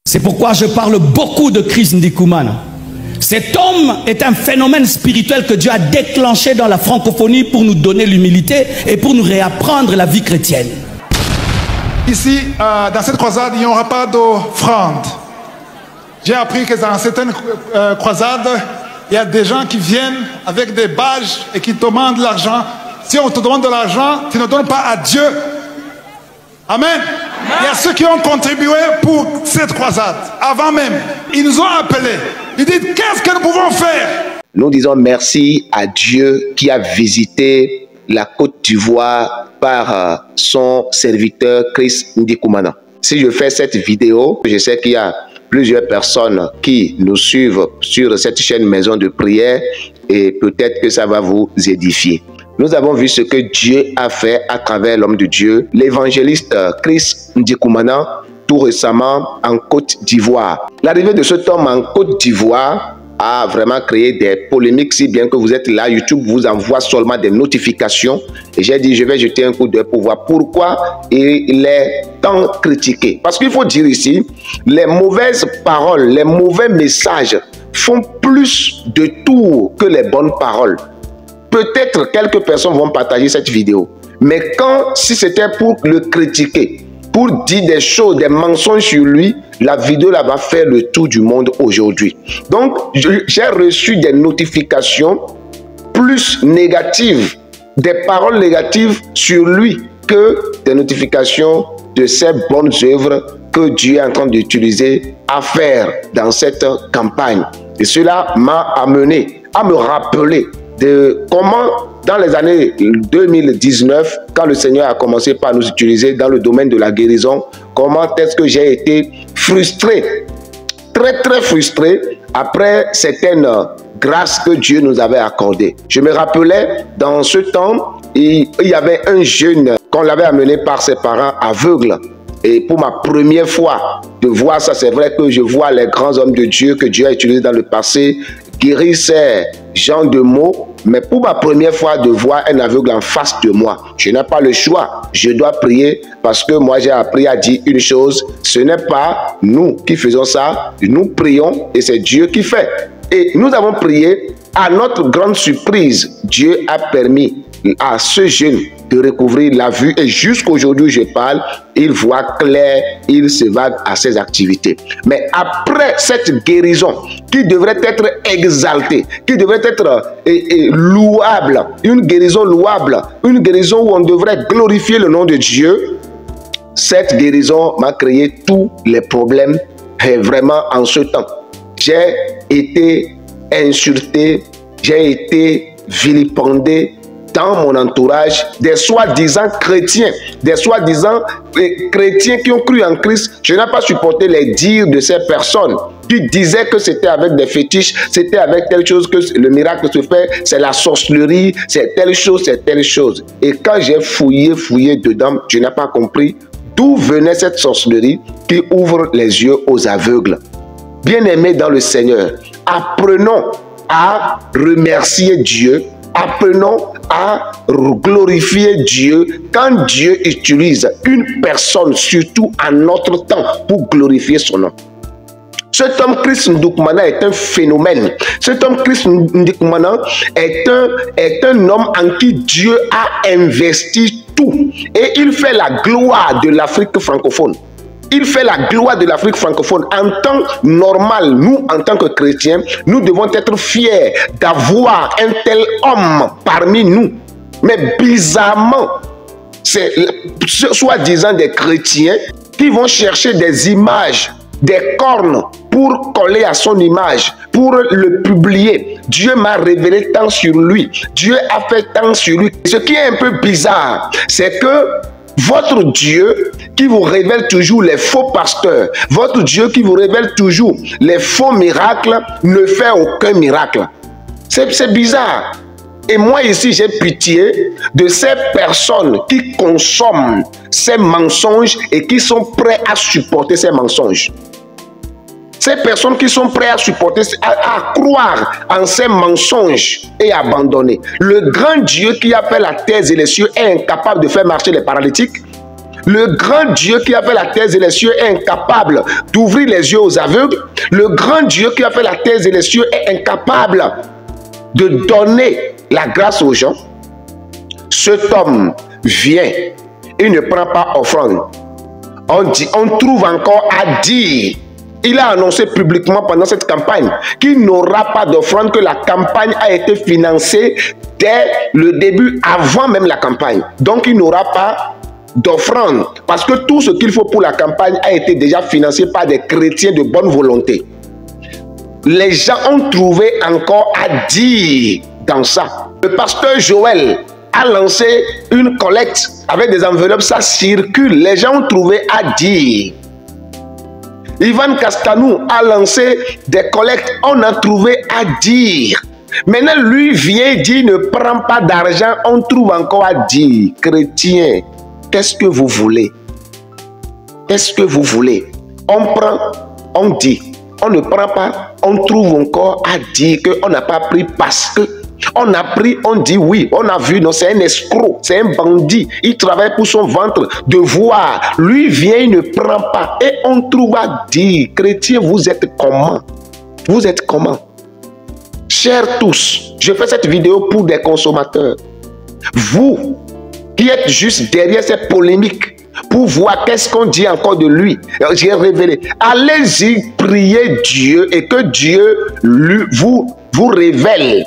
C'est pourquoi je parle beaucoup de Chris Ndikumana. Cet homme est un phénomène spirituel que Dieu a déclenché dans la francophonie pour nous donner l'humilité et pour nous réapprendre la vie chrétienne. Ici, dans cette croisade, il n'y aura pas d'offrande. J'ai appris que dans certaines croisades, il y a des gens qui viennent avec des badges et qui demandent l'argent. Si on te demande de l'argent, tu ne donnes pas à Dieu. Amen. Amen. Il y a ceux qui ont contribué pour cette croisade, avant même. Ils nous ont appelés. Ils disent, qu'est-ce que nous pouvons faire? Nous disons merci à Dieu qui a visité la Côte d'Ivoire par son serviteur Chris Ndikumana. Si je fais cette vidéo, je sais qu'il y a plusieurs personnes qui nous suivent sur cette chaîne Maison de Prière et peut-être que ça va vous édifier. Nous avons vu ce que Dieu a fait à travers l'homme de Dieu, l'évangéliste Chris Ndikumana, tout récemment en Côte d'Ivoire. L'arrivée de cet homme en Côte d'Ivoire a vraiment créé des polémiques, si bien que vous êtes là, YouTube vous envoie seulement des notifications. Et j'ai dit, je vais jeter un coup d'œil pour voir pourquoi il est tant critiqué. Parce qu'il faut dire ici, les mauvaises paroles, les mauvais messages font plus de tours que les bonnes paroles. Peut-être quelques personnes vont partager cette vidéo. Mais si c'était pour le critiquer, pour dire des choses, des mensonges sur lui, la vidéo là va faire le tour du monde aujourd'hui. Donc, j'ai reçu des notifications plus négatives, des paroles négatives sur lui que des notifications de ces bonnes œuvres que Dieu est en train d'utiliser à faire dans cette campagne. Et cela m'a amené à me rappeler de comment, dans les années 2019, quand le Seigneur a commencé par nous utiliser dans le domaine de la guérison, comment est-ce que j'ai été frustré, très frustré, après certaines grâces que Dieu nous avait accordées. Je me rappelais, dans ce temps, il y avait un jeune qu'on l'avait amené par ses parents aveugles. Et pour ma première fois de voir ça, c'est vrai que je vois les grands hommes de Dieu que Dieu a utilisés dans le passé guérir ces gens de mots, mais pour ma première fois de voir un aveugle en face de moi, je n'ai pas le choix. Je dois prier parce que moi j'ai appris à dire une chose, ce n'est pas nous qui faisons ça, nous prions et c'est Dieu qui fait. Et nous avons prié, à notre grande surprise, Dieu a permis à ce jeune de recouvrir la vue et jusqu'aujourd'hui où je parle, il voit clair, il s'évade à ses activités. Mais après cette guérison qui devrait être exaltée, qui devrait être louable, une guérison louable, une guérison où on devrait glorifier le nom de Dieu, cette guérison m'a créé tous les problèmes et vraiment en ce temps. J'ai été insulté, j'ai été vilipendé dans mon entourage, des soi-disant chrétiens, des soi-disant chrétiens qui ont cru en Christ. Je n'ai pas supporté les dires de ces personnes qui disaient que c'était avec des fétiches, c'était avec telle chose que le miracle se fait, c'est la sorcellerie, c'est telle chose, c'est telle chose. Et quand j'ai fouillé dedans, je n'ai pas compris d'où venait cette sorcellerie qui ouvre les yeux aux aveugles. Bien-aimés dans le Seigneur, apprenons à remercier Dieu, apprenons à glorifier Dieu quand Dieu utilise une personne, surtout en notre temps, pour glorifier son nom. Cet homme Chris Ndikumana est un phénomène. Cet homme Chris Ndikumana est un homme en qui Dieu a investi tout. Et il fait la gloire de l'Afrique francophone. Il fait la gloire de l'Afrique francophone. En temps normal, nous, en tant que chrétiens, nous devons être fiers d'avoir un tel homme parmi nous. Mais bizarrement, c'est soi-disant des chrétiens qui vont chercher des images, des cornes pour coller à son image, pour le publier. Dieu m'a révélé tant sur lui. Dieu a fait tant sur lui. Ce qui est un peu bizarre, c'est que votre Dieu qui vous révèle toujours les faux pasteurs, votre Dieu qui vous révèle toujours les faux miracles, ne fait aucun miracle. C'est bizarre. Et moi ici, j'ai pitié de ces personnes qui consomment ces mensonges et qui sont prêts à supporter ces mensonges. Ces personnes qui sont prêtes à supporter, à croire en ces mensonges et abandonner. Le grand Dieu qui appelle la terre et les cieux est incapable de faire marcher les paralytiques. Le grand Dieu qui a fait la terre et les cieux est incapable d'ouvrir les yeux aux aveugles. Le grand Dieu qui a fait la terre et les cieux est incapable de donner la grâce aux gens. Cet homme vient, il ne prend pas offrande. On trouve encore à dire, il a annoncé publiquement pendant cette campagne qu'il n'aura pas d'offrande, que la campagne a été financée dès le début, avant même la campagne. Donc il n'aura pas d'offrande parce que tout ce qu'il faut pour la campagne a été déjà financé par des chrétiens de bonne volonté. Les gens ont trouvé encore à dire dans ça. Le pasteur Joël a lancé une collecte avec des enveloppes, ça circule. Les gens ont trouvé à dire. Ivan Castanou a lancé des collectes, on a trouvé à dire. Maintenant, lui vient dire ne prends pas d'argent, on trouve encore à dire. Chrétien, qu'est-ce que vous voulez? Qu'est-ce que vous voulez? On prend, on dit. On ne prend pas, on trouve encore à dire qu'on n'a pas pris parce que on a pris, on dit oui, on a vu, non, c'est un escroc, c'est un bandit, il travaille pour son ventre, de voir, lui vient, il ne prend pas, et on trouve à dire, chrétien, vous êtes comment? Vous êtes comment? Chers tous, je fais cette vidéo pour des consommateurs. Vous, qui êtes juste derrière cette polémique, pour voir qu'est-ce qu'on dit encore de lui. J'ai révélé. Allez-y, priez Dieu et que Dieu vous révèle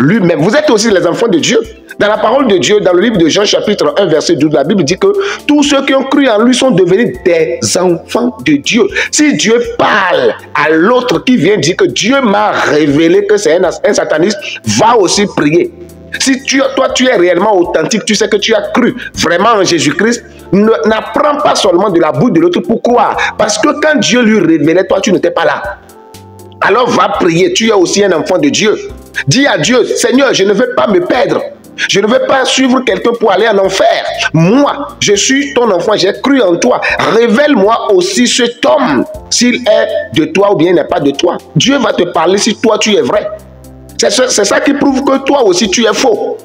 lui-même. Vous êtes aussi les enfants de Dieu. Dans la parole de Dieu, dans le livre de Jean chapitre 1 verset 12, la Bible dit que tous ceux qui ont cru en lui sont devenus des enfants de Dieu. Si Dieu parle à l'autre qui vient dire que Dieu m'a révélé que c'est un sataniste, va aussi prier. Si toi tu es réellement authentique, tu sais que tu as cru vraiment en Jésus-Christ, n'apprends pas seulement de la bouche de l'autre pour croire. Parce que quand Dieu lui révélait, toi tu n'étais pas là. Alors va prier, tu es aussi un enfant de Dieu. Dis à Dieu, Seigneur, je ne veux pas me perdre. Je ne veux pas suivre quelqu'un pour aller en enfer. Moi, je suis ton enfant, j'ai cru en toi. Révèle-moi aussi cet homme, s'il est de toi ou bien il n'est pas de toi. Dieu va te parler si toi tu es vrai. C'est ça qui prouve que toi aussi tu es faux.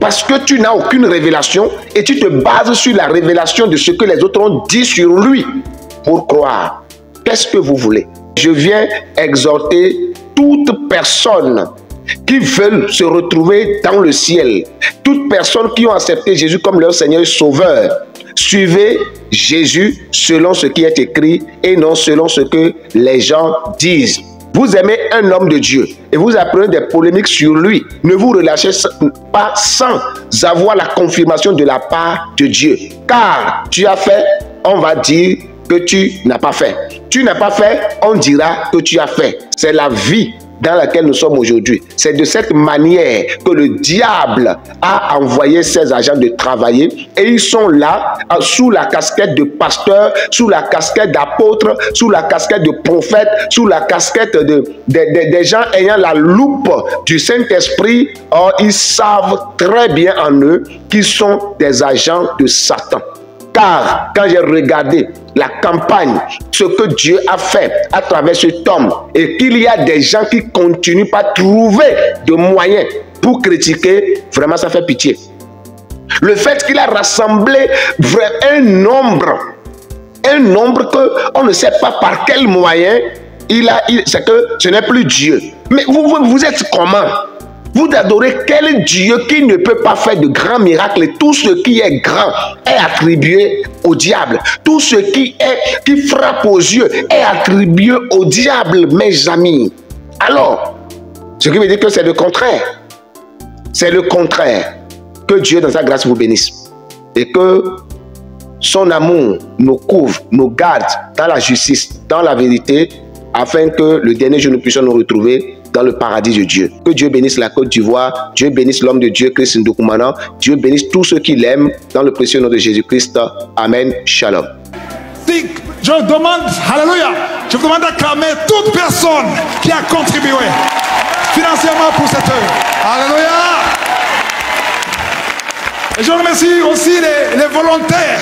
Parce que tu n'as aucune révélation et tu te bases sur la révélation de ce que les autres ont dit sur lui pour croire. Qu'est-ce que vous voulez? Je viens exhorter toute personne qui veulent se retrouver dans le ciel. Toutes personnes qui ont accepté Jésus comme leur Seigneur et Sauveur. Suivez Jésus selon ce qui est écrit et non selon ce que les gens disent. Vous aimez un homme de Dieu et vous apprenez des polémiques sur lui. Ne vous relâchez pas sans avoir la confirmation de la part de Dieu. Car tu as fait, on va dire que tu n'as pas fait. Tu n'as pas fait, on dira que tu as fait. C'est la vie dans laquelle nous sommes aujourd'hui. C'est de cette manière que le diable a envoyé ses agents de travailler et ils sont là sous la casquette de pasteur, sous la casquette d'apôtre, sous la casquette de prophète, sous la casquette des gens ayant la loupe du Saint-Esprit. Or, ils savent très bien en eux qu'ils sont des agents de Satan. Car quand j'ai regardé la campagne, ce que Dieu a fait à travers cet homme, et qu'il y a des gens qui continuent pas à trouver de moyens pour critiquer, vraiment ça fait pitié. Le fait qu'il a rassemblé un nombre qu'on ne sait pas par quel moyen, c'est que ce n'est plus Dieu. Mais vous êtes comment? Vous adorez quel Dieu qui ne peut pas faire de grands miracles? Tout ce qui est grand est attribué au diable. Tout ce qui frappe aux yeux est attribué au diable, mes amis. Alors, ce qui veut dire que c'est le contraire. C'est le contraire. Que Dieu, dans sa grâce, vous bénisse. Et que son amour nous couvre, nous garde dans la justice, dans la vérité, afin que le dernier jour, nous puissions nous retrouver dans le paradis de Dieu. Que Dieu bénisse la Côte d'Ivoire, Dieu bénisse l'homme de Dieu, Christ Ndoukoumana, Dieu bénisse tous ceux qui l'aiment, dans le précieux nom de Jésus-Christ. Amen. Shalom. Je demande, alléluia, je vous demande d'acclamer toute personne qui a contribué financièrement pour cette œuvre. Alléluia. Et je remercie aussi les volontaires.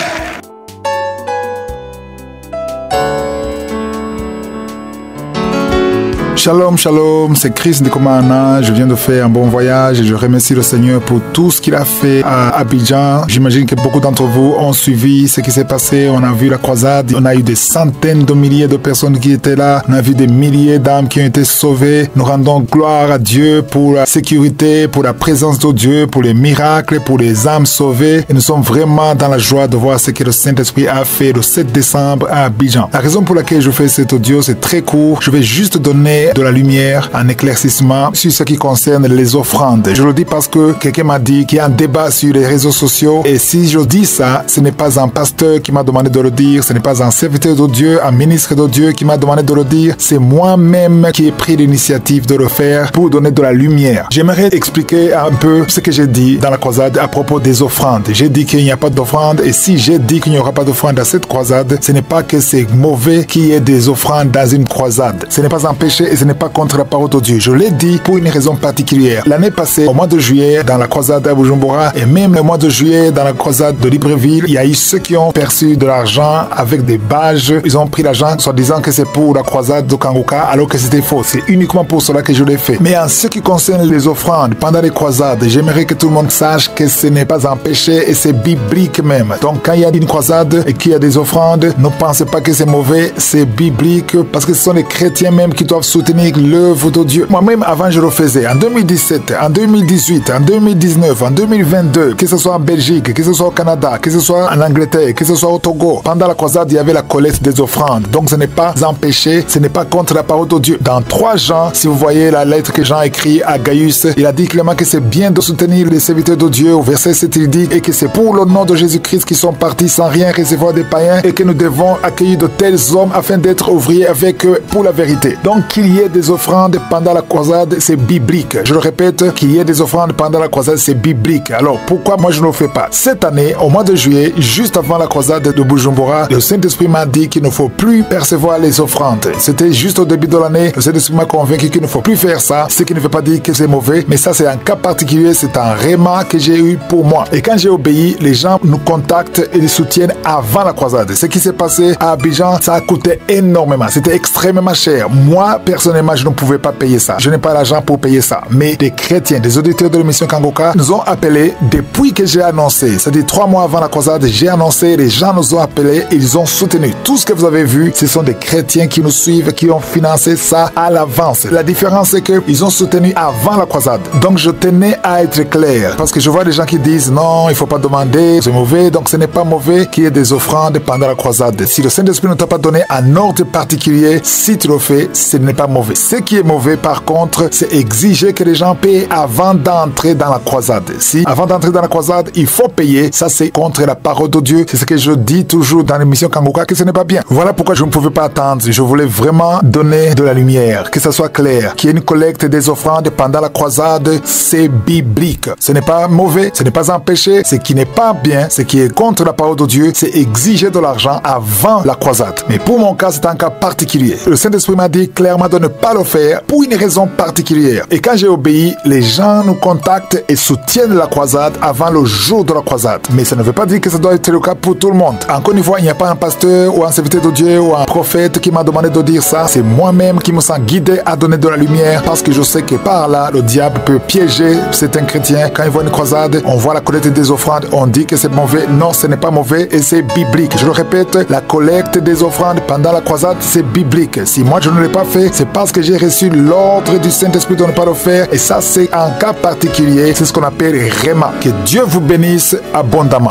Shalom, shalom, c'est Chris Ndikumana. Je viens de faire un bon voyage et je remercie le Seigneur pour tout ce qu'il a fait à Abidjan. J'imagine que beaucoup d'entre vous ont suivi ce qui s'est passé. On a vu la croisade, on a eu des centaines de milliers de personnes qui étaient là. On a vu des milliers d'âmes qui ont été sauvées. Nous rendons gloire à Dieu pour la sécurité, pour la présence de Dieu, pour les miracles, pour les âmes sauvées. Et nous sommes vraiment dans la joie de voir ce que le Saint-Esprit a fait le 7 décembre à Abidjan. La raison pour laquelle je fais cet audio, c'est très court. Je vais juste donner de la lumière, un éclaircissement sur ce qui concerne les offrandes. Je le dis parce que quelqu'un m'a dit qu'il y a un débat sur les réseaux sociaux. Et si je dis ça, ce n'est pas un pasteur qui m'a demandé de le dire, ce n'est pas un serviteur de Dieu, un ministre de Dieu qui m'a demandé de le dire. C'est moi-même qui ai pris l'initiative de le faire pour donner de la lumière. J'aimerais expliquer un peu ce que j'ai dit dans la croisade à propos des offrandes. J'ai dit qu'il n'y a pas d'offrande et si j'ai dit qu'il n'y aura pas d'offrande à cette croisade, ce n'est pas que c'est mauvais qu'il y ait des offrandes dans une croisade. Ce n'est pas un péché et ce n'est pas contre la parole de Dieu. Je l'ai dit pour une raison particulière. L'année passée, au mois de juillet, dans la croisade à Bujumbura et même le mois de juillet dans la croisade de Libreville, il y a eu ceux qui ont perçu de l'argent avec des badges. Ils ont pris l'argent soit disant que c'est pour la croisade de Kanguka alors que c'était faux. C'est uniquement pour cela que je l'ai fait. Mais en ce qui concerne les offrandes pendant les croisades, j'aimerais que tout le monde sache que ce n'est pas un péché et c'est biblique même. Donc quand il y a une croisade et qu'il y a des offrandes, ne pensez pas que c'est mauvais, c'est biblique parce que ce sont les chrétiens même qui doivent soutenir l'œuvre de Dieu. Moi-même, avant, je le faisais. En 2017, en 2018, en 2019, en 2022, que ce soit en Belgique, que ce soit au Canada, que ce soit en Angleterre, que ce soit au Togo. Pendant la croisade, il y avait la collecte des offrandes. Donc, ce n'est pas un péché, ce n'est pas contre la parole de Dieu. Dans 3 Jean, si vous voyez la lettre que Jean écrit à Gaius, il a dit clairement que c'est bien de soutenir les serviteurs de Dieu. Au verset 7, il dit, et que c'est pour le nom de Jésus-Christ qu'ils sont partis sans rien recevoir des païens et que nous devons accueillir de tels hommes afin d'être ouvriers avec eux pour la vérité. Donc, qu'il y ait des offrandes pendant la croisade, c'est biblique. Je le répète, qu'il y ait des offrandes pendant la croisade, c'est biblique. Alors, pourquoi moi je ne le fais pas? Cette année, au mois de juillet, juste avant la croisade de Bujumbura, le Saint-Esprit m'a dit qu'il ne faut plus percevoir les offrandes. C'était juste au début de l'année, le Saint-Esprit m'a convaincu qu'il ne faut plus faire ça, ce qui ne veut pas dire que c'est mauvais, mais ça c'est un cas particulier, c'est un réma que j'ai eu pour moi. Et quand j'ai obéi, les gens nous contactent et nous soutiennent avant la croisade. Ce qui s'est passé à Abidjan, ça a coûté énormément, c'était extrêmement cher. Moi, personnellement, je ne pouvais pas payer ça. Je n'ai pas l'argent pour payer ça. Mais des chrétiens, des auditeurs de l'émission Kangoka nous ont appelés depuis que j'ai annoncé. C'est-à-dire 3 mois avant la croisade, j'ai annoncé, les gens nous ont appelés, ils ont soutenu. Tout ce que vous avez vu, ce sont des chrétiens qui nous suivent, qui ont financé ça à l'avance. La différence, c'est qu'ils ont soutenu avant la croisade. Donc, je tenais à être clair. Parce que je vois des gens qui disent, non, il ne faut pas demander, c'est mauvais. Donc, ce n'est pas mauvais qu'il y ait des offrandes pendant la croisade. Si le Saint-Esprit ne t'a pas donné un ordre particulier, si tu le fais, ce n'est pas mauvais. Ce qui est mauvais, par contre, c'est exiger que les gens payent avant d'entrer dans la croisade. Si avant d'entrer dans la croisade, il faut payer, ça c'est contre la parole de Dieu. C'est ce que je dis toujours dans l'émission Kangoka, que ce n'est pas bien. Voilà pourquoi je ne pouvais pas attendre. Je voulais vraiment donner de la lumière, que ça soit clair, qu'il y ait une collecte des offrandes pendant la croisade, c'est biblique. Ce n'est pas mauvais, ce n'est pas un péché. Ce qui n'est pas bien, ce qui est contre la parole de Dieu, c'est exiger de l'argent avant la croisade. Mais pour mon cas, c'est un cas particulier. Le Saint-Esprit m'a dit clairement de ne pas le faire pour une raison particulière. Et quand j'ai obéi, les gens nous contactent et soutiennent la croisade avant le jour de la croisade. Mais ça ne veut pas dire que ça doit être le cas pour tout le monde. Encore une fois, il n'y a pas un pasteur ou un serviteur de Dieu ou un prophète qui m'a demandé de dire ça. C'est moi-même qui me sens guidé à donner de la lumière parce que je sais que par là, le diable peut piéger certains chrétiens. Quand ils voient une croisade, on voit la collecte des offrandes, on dit que c'est mauvais. Non, ce n'est pas mauvais et c'est biblique. Je le répète, la collecte des offrandes pendant la croisade, c'est biblique. Si moi je ne l'ai pas fait, c'est parce que j'ai reçu l'ordre du Saint-Esprit de ne pas le faire. Et ça, c'est un cas particulier. C'est ce qu'on appelle réma. Que Dieu vous bénisse abondamment.